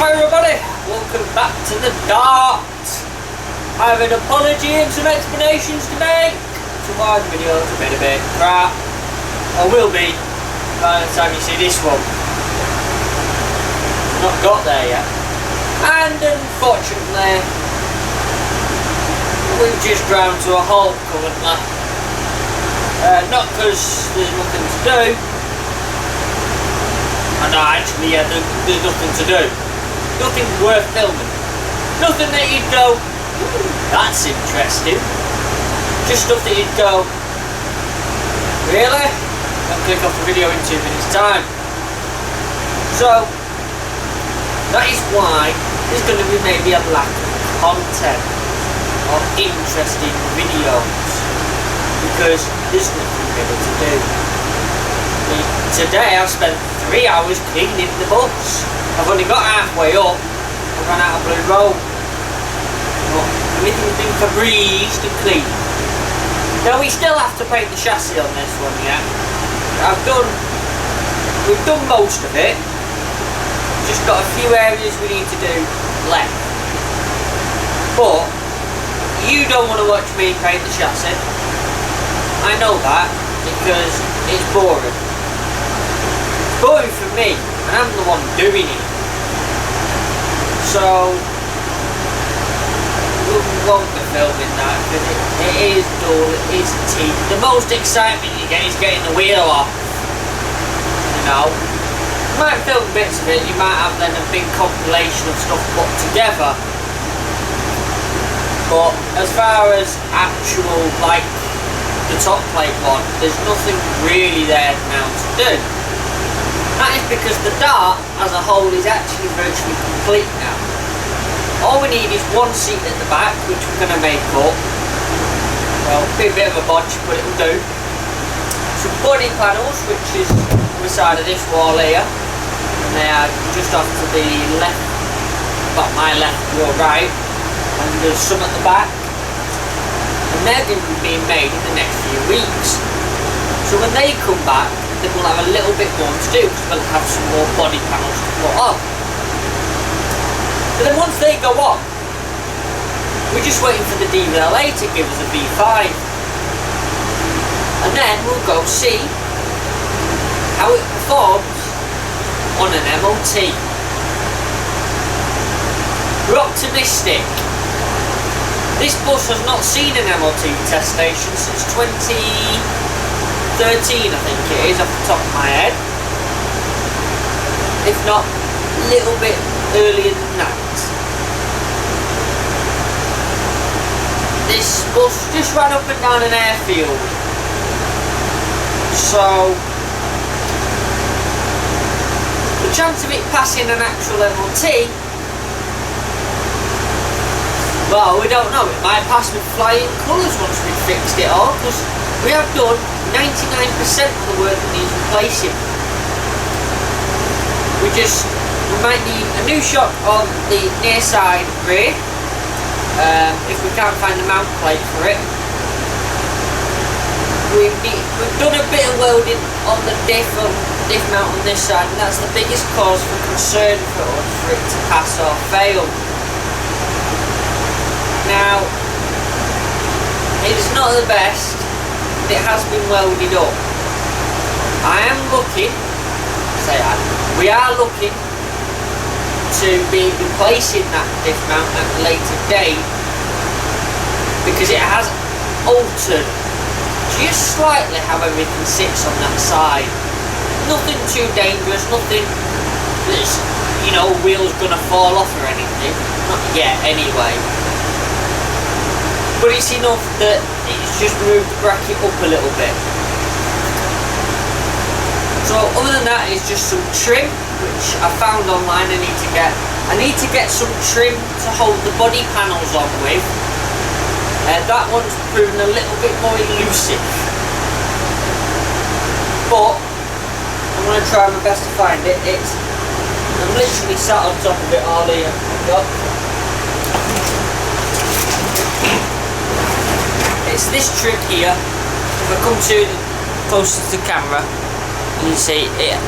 Hi everybody, welcome back to the Dart. I have an apology and some explanations to make. Tomorrow's video is a bit crap, or will be by the time you see this one. I've not got there yet, and unfortunately we've just ground to a halt currently. Not because there's nothing to do. No, actually, yeah, there's nothing to do. Nothing worth filming. Nothing that you'd go, that's interesting. Just stuff that you'd go, really? I'll click off the video in 2 minutes time. So, that is why there's going to be maybe a lack of content or interesting videos. Because there's nothing really to do. Today I've spent 3 hours cleaning the bus. I've only got halfway up. I ran out of blue roll. But everything's been Febrezed and clean. Now we still have to paint the chassis on this one yet. We've done most of it. Just got a few areas we need to do left. But you don't want to watch me paint the chassis. I know that because it's boring. Boring for me, and I'm the one doing it. So we won't be filming that because it is dull, it is tedious. The most excitement you get is getting the wheel off. You know, you might film bits of it. You might have then a big compilation of stuff put together. But as far as actual like the top plate one, there's nothing really there now to do. That is because the Dart as a whole is actually virtually complete now. All we need is one seat at the back, which we're going to make up. Well, be a bit of a bodge, but it'll do. Some body panels, which is on the side of this wall here. And they are just off to the left, about my left, your right. And there's some at the back. And they're going to be being made in the next few weeks. So when they come back, then we'll have a little bit more to do because we'll have some more body panels to put on. But then once they go on, we're just waiting for the DVLA to give us a V5. And then we'll go see how it performs on an MOT. We're optimistic. This bus has not seen an MOT test station since 2013, I think it is, off the top of my head. If not, a little bit earlier than that. This bus just ran up and down an airfield. So, the chance of it passing an actual MOT, well, we don't know. It might pass with flying colours once we've fixed it all, because we have done 99% of the work that needs replacing. We might need a new shock on the near side rear, if we can't find the mount plate for it. We've done a bit of welding on the diff mount on this side, and that's the biggest cause for concern for us, for it to pass or fail. Now, it's not the best, but it has been welded up. I am looking, we are looking to be replacing that diff mount at a later date because it has altered just slightly how everything sits on that side. Nothing too dangerous, nothing that's, you know, wheel's gonna fall off or anything. Not yet anyway. But it's enough that it's just moved the bracket up a little bit. So other than that, it's just some trim, which I found online I need to get. I need to get some trim to hold the body panels on with. That one's proven a little bit more elusive. But I'm going to try my best to find it. I'm literally sat on top of it all here. It's this trim here. If I come to closer to the camera, you see it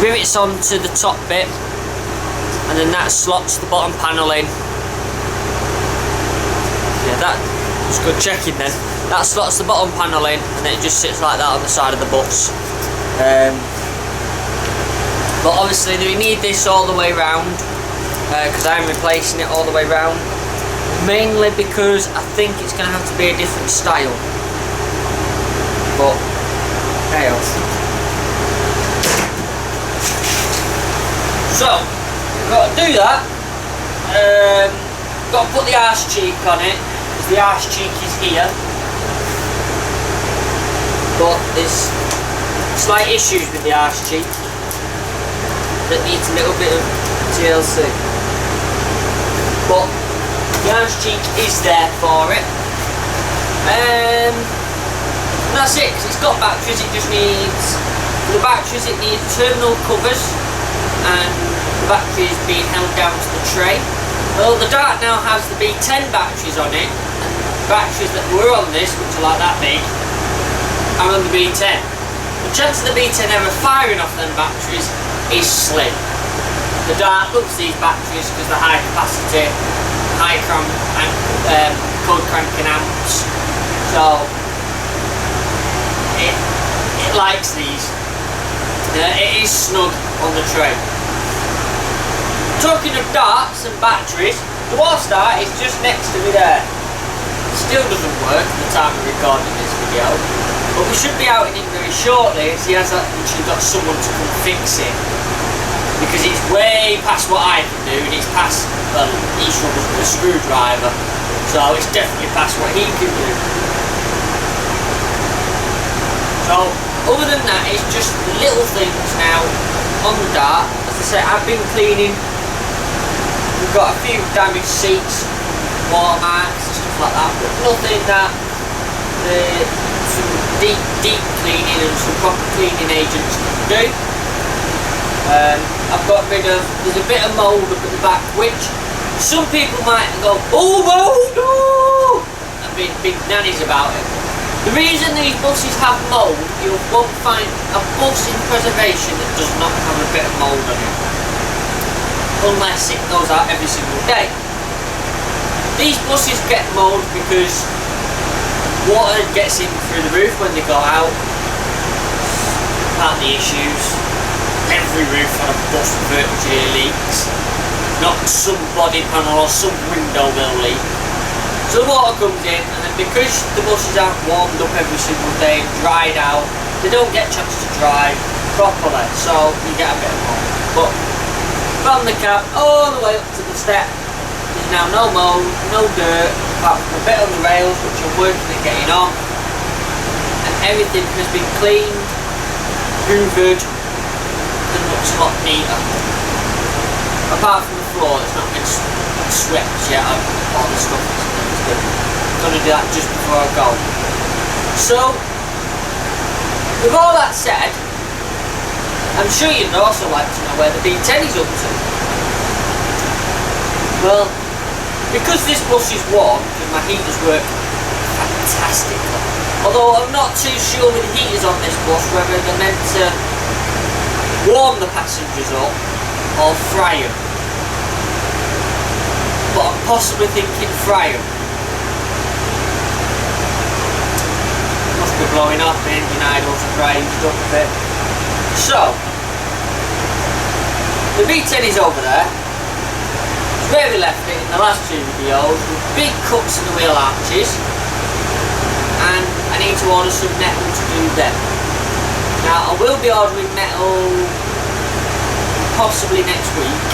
rivets onto the top bit, and then that slots the bottom panel in. Yeah, that was good checking then. That slots the bottom panel in, and then it just sits like that on the side of the bus. But obviously we need this all the way round, because I'm replacing it all the way round, mainly because I think it's going to have to be a different style. But hey, so we've got to do that. Got to put the arse cheek on it, because the arse cheek is here. But there's slight issues with the arse cheek that needs a little bit of TLC. But the arse cheek is there for it. And that's it, because it's got batteries. It just needs, for the batteries it needs terminal covers and the batteries being held down to the tray. Well, the Dart now has the B10 batteries on it, and the batteries that were on this, which are like that big, are on the B10. The chance of the B10 ever firing off them batteries is slim. The Dart loves these batteries because they're high capacity, high crank and cold cranking amps, so it likes these. It is snug on the tray. Talking of darts and batteries, the Wallstar is just next to me there. It still doesn't work at the time of recording this video, but we should be out in it very shortly, as he has actually got someone to come fix it, because it's way past what I can do, and it's past, well, he struggles with a screwdriver, so it's definitely past what he can do. So other than that, it's just little things now on the Dart. As I say, I've been cleaning. We've got a few damaged seats, watermarks and stuff like that, but nothing that some deep cleaning and some proper cleaning agents can do. I've got rid of, there's a bit of mould up at the back, which some people might go, oh mould, oh, and be big nannies about it. The reason these buses have mould, you won't find a bus in preservation that does not have a bit of mould on it, unless it goes out every single day. These buses get mould because water gets in through the roof when they go out. Part of the issues. Every roof on a bus virtually leaks. Not some body panel or some window will leak. So the water comes in, and then because the buses aren't warmed up every single day, dried out, they don't get a chance to dry properly, so you get a bit of mould. But from the cab all the way up to the step, there's now no mould, no dirt, apart from a bit on the rails which I'm working at getting off, and everything has been cleaned, hoovered, and looks a lot neater. Apart from the floor, it's not been swept yet of all the stuff that's been done. I'm going to do that just before I go. So, with all that said, I'm sure you'd also like to know where the B10 is up to. Well, because this bus is warm, because my heaters work fantastically, although I'm not too sure with the heaters on this bus whether they're meant to warm the passengers up or fry them. But I'm possibly thinking fry them. Must be blowing off, the engine idles are drying stuff a bit. So, the B10 is over there. It's where we left it in the last two videos, with big cuts in the wheel arches, and I need to order some metal to do them. Now I will be ordering metal possibly next week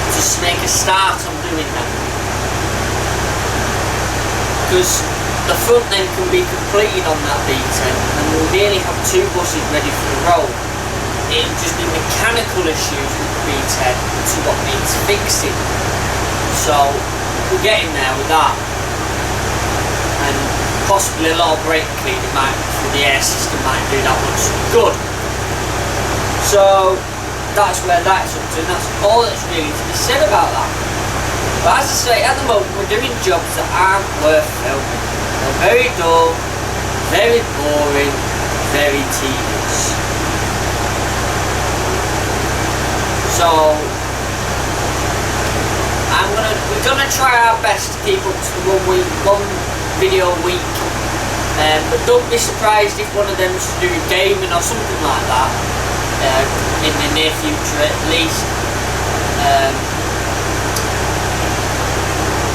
to make a start on doing them, because the front then can be completed on that B10 and we'll nearly have two buses ready for the road. It'll just be mechanical issues with the B10 to what needs fixing. So we're getting there with that, and possibly a lot of brake cleaning might, for the air system, might do that one some good. So that's where that's up to, and that's all that's really to be said about that. But as I say, at the moment we're doing jobs that aren't worth filming. They're very dull, very boring, very tedious. So gonna try our best to keep up to the one video a week. But don't be surprised if one of them's to do with gaming or something like that in the near future at least.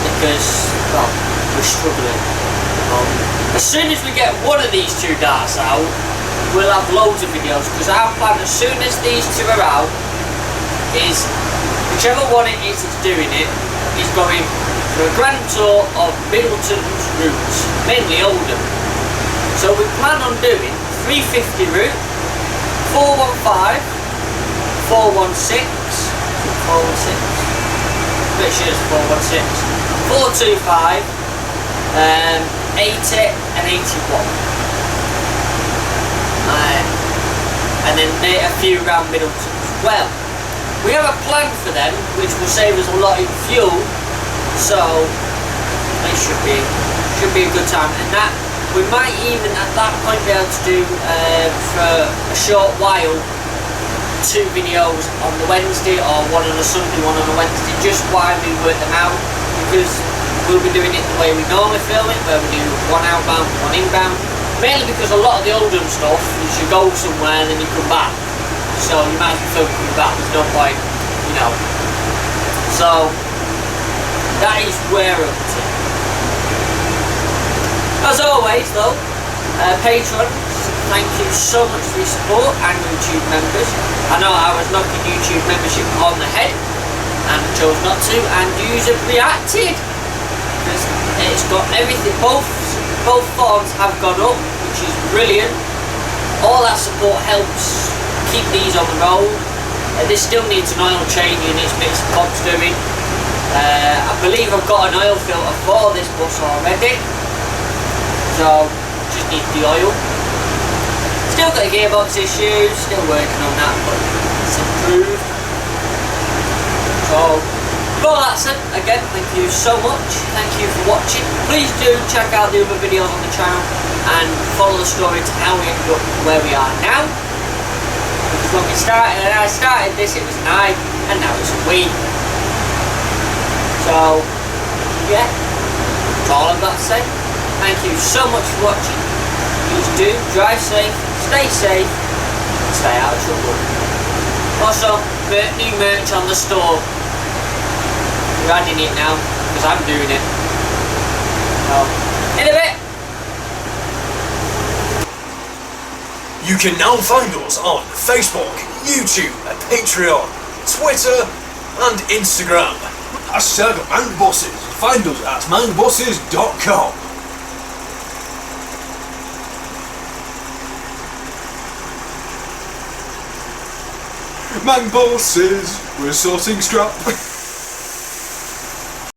Because, well, we're struggling at the moment. As soon as we get one of these two darts out, we'll have loads of videos, because our plan as soon as these two are out is whichever one it is that's doing it is going for a grand tour of Middleton's routes, mainly Oldham. So we plan on doing 350 route, 415, 416, 416, pretty sure it's 416, 425, 80 and 81. And then a few round Middleton as well. We have a plan for them which will save us a lot in fuel, so it should be a good time. And that we might even at that point be able to do for a short while 2 videos on the Wednesday, or one on a Sunday, one on a Wednesday, just while we work them out, because we'll be doing it the way we normally film it, where we do one outbound, one inbound. Mainly because a lot of the Oldham stuff, you should go somewhere and then you come back. So you might as well come back, there's no point, you know. So, that is where we're up to. As always though, patrons, thank you so much for your support, and YouTube members. I know I was knocking YouTube membership on the head, and chose not to, and user reacted. Because it's got everything, both forms have gone up, which is brilliant. All that support helps keep these on the road. This still needs an oil change in its bits and bobs doing. I believe I've got an oil filter for this bus already, so just need the oil. Still got a gearbox issue, still working on that, but it's improved. So, with all that said, again, thank you so much. Thank you for watching. Please do check out the other videos on the channel and follow the story to how we ended up where we are now. Because when I started this, it was an I, and now it's a we. So, yeah, that's all I've got to say. Thank you so much for watching. Please do drive safe, stay safe, and stay out of trouble. Also, new merch on the store. We're adding it now, because I'm doing it. So, in a bit. You can now find us on Facebook, YouTube, Patreon, Twitter, and Instagram. Hashtag Mancbuses. Find us at mancbuses.com. Mancbuses, we're sorting scrap.